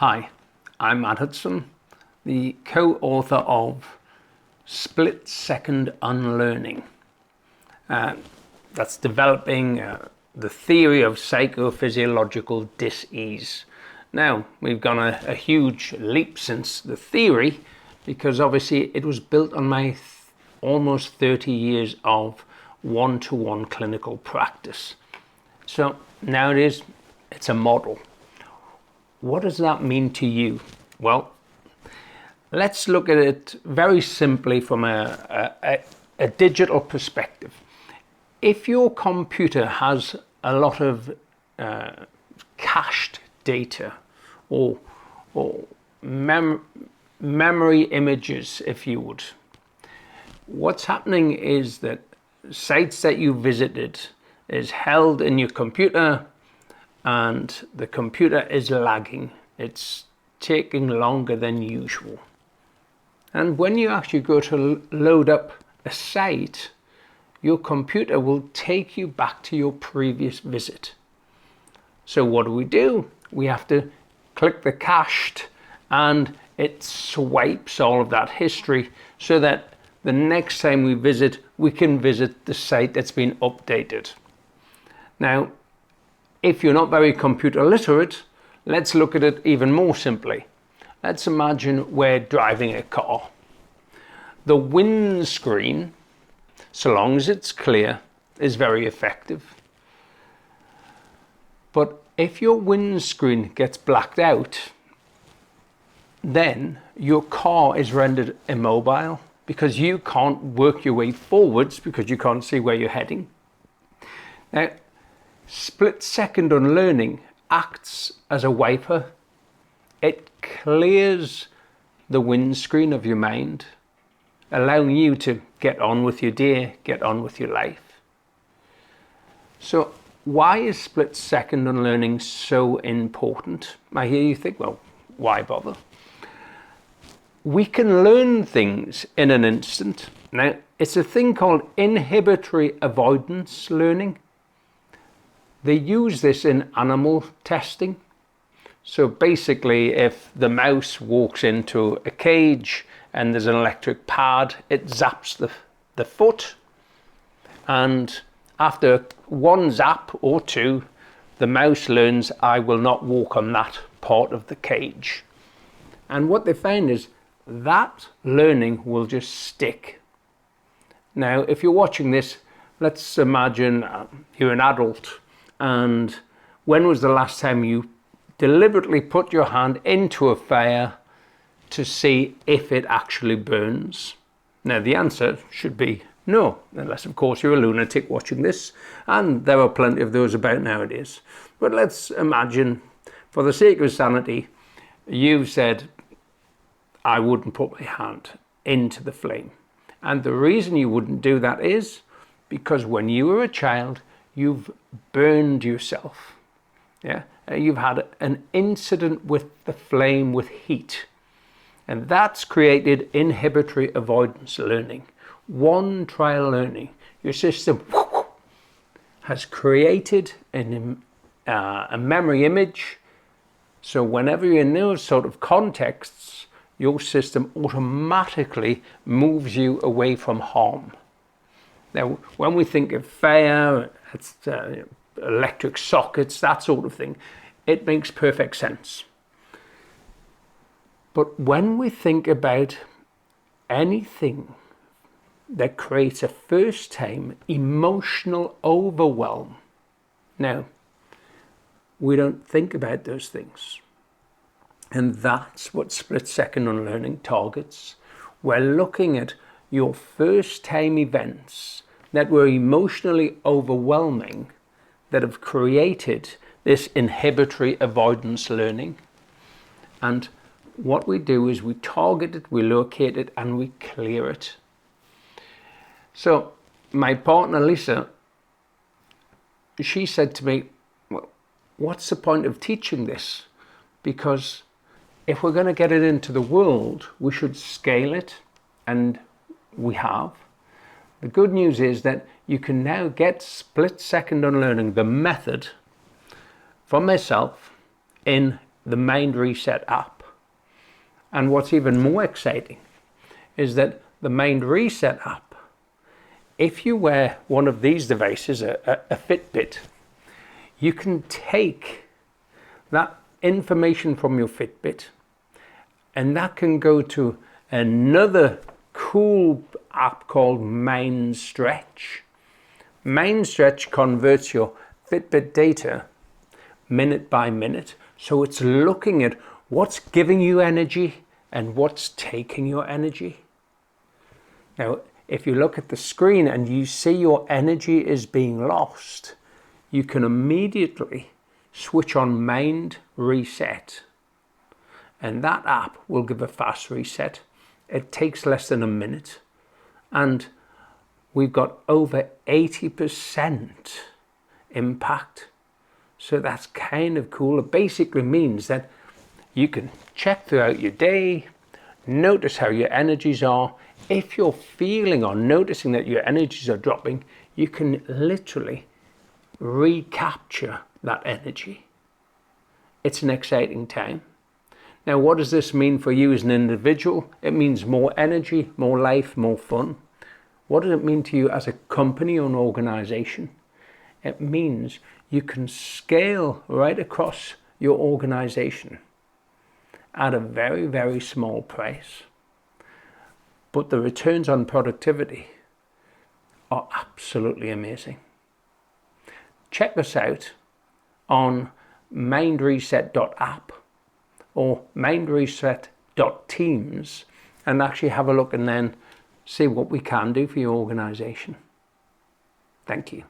Hi, I'm Matt Hudson, the co-author of Split-Second Unlearning. That's developing the theory of psychophysiological dis-ease. Now, we've gone a huge leap since the theory, because obviously it was built on my almost 30 years of one-to-one clinical practice. So nowadays, it's a model. What does that mean to you? Well, let's look at it very simply from a digital perspective. If your computer has a lot of cached data or memory images, if you would, what's happening is that sites that you visited is held in your computer, and the computer is lagging. It's taking longer than usual. And when you actually go to load up a site, your computer will take you back to your previous visit. So what do? We have to click the cached, and it swipes all of that history so that the next time we visit, we can visit the site that's been updated. Now, if you're not very computer literate, let's look at it even more simply. Let's imagine we're driving a car. The windscreen, so long as it's clear, is very effective. But if your windscreen gets blacked out, then your car is rendered immobile because you can't work your way forwards because you can't see where you're heading. Now, split-second unlearning acts as a wiper. It clears the windscreen of your mind, allowing you to get on with your day, get on with your life. So why is split-second unlearning so important? I hear you think, well, why bother? We can learn things in an instant. Now, it's a thing called inhibitory avoidance learning. They use this in animal testing. So basically, if the mouse walks into a cage and there's an electric pad, it zaps the foot. And after one zap or two, the mouse learns, I will not walk on that part of the cage. And what they find is that learning will just stick. Now, if you're watching this, let's imagine you're an adult. And when was the last time you deliberately put your hand into a fire to see if it actually burns? Now, the answer should be no, unless, of course, you're a lunatic watching this, and there are plenty of those about nowadays. But let's imagine, for the sake of sanity, you've said, I wouldn't put my hand into the flame. And the reason you wouldn't do that is because when you were a child, you've burned yourself. Yeah, you've had an incident with the flame, with heat, and that's created inhibitory avoidance learning. One trial learning. Your system has created a memory image, so whenever you're in those sort of contexts, your system automatically moves you away from harm. Now, when we think of fire, it's electric sockets, that sort of thing, it makes perfect sense. But when we think about anything that creates a first-time emotional overwhelm, now, we don't think about those things. And that's what split-second unlearning targets. We're looking at your first-time events that were emotionally overwhelming, that have created this inhibitory avoidance learning. And what we do is we target it, we locate it, and we clear it. So my partner Lisa, she said to me, well, what's the point of teaching this? Because if we're going to get it into the world, we should scale it, and we have. The good news is that you can now get split-second unlearning, the method, from myself in the Mind Reset app. And what's even more exciting is that the Mind Reset app, if you wear one of these devices, a Fitbit, you can take that information from your Fitbit and that can go to another cool app called Mind Stretch. Mind Stretch converts your Fitbit data minute by minute. So it's looking at what's giving you energy and what's taking your energy. Now, if you look at the screen and you see your energy is being lost, you can immediately switch on Mind Reset. And that app will give a fast reset. It takes less than a minute. And we've got over 80% impact. So that's kind of cool. It basically means that you can check throughout your day, notice how your energies are. If you're feeling or noticing that your energies are dropping, you can literally recapture that energy. It's an exciting time. Now, what does this mean for you as an individual? It means more energy, more life, more fun. What does it mean to you as a company or an organization? It means you can scale right across your organization at a very, very small price. But the returns on productivity are absolutely amazing. Check us out on mindreset.app or mindreset.teams and actually have a look and then see what we can do for your organization. Thank you.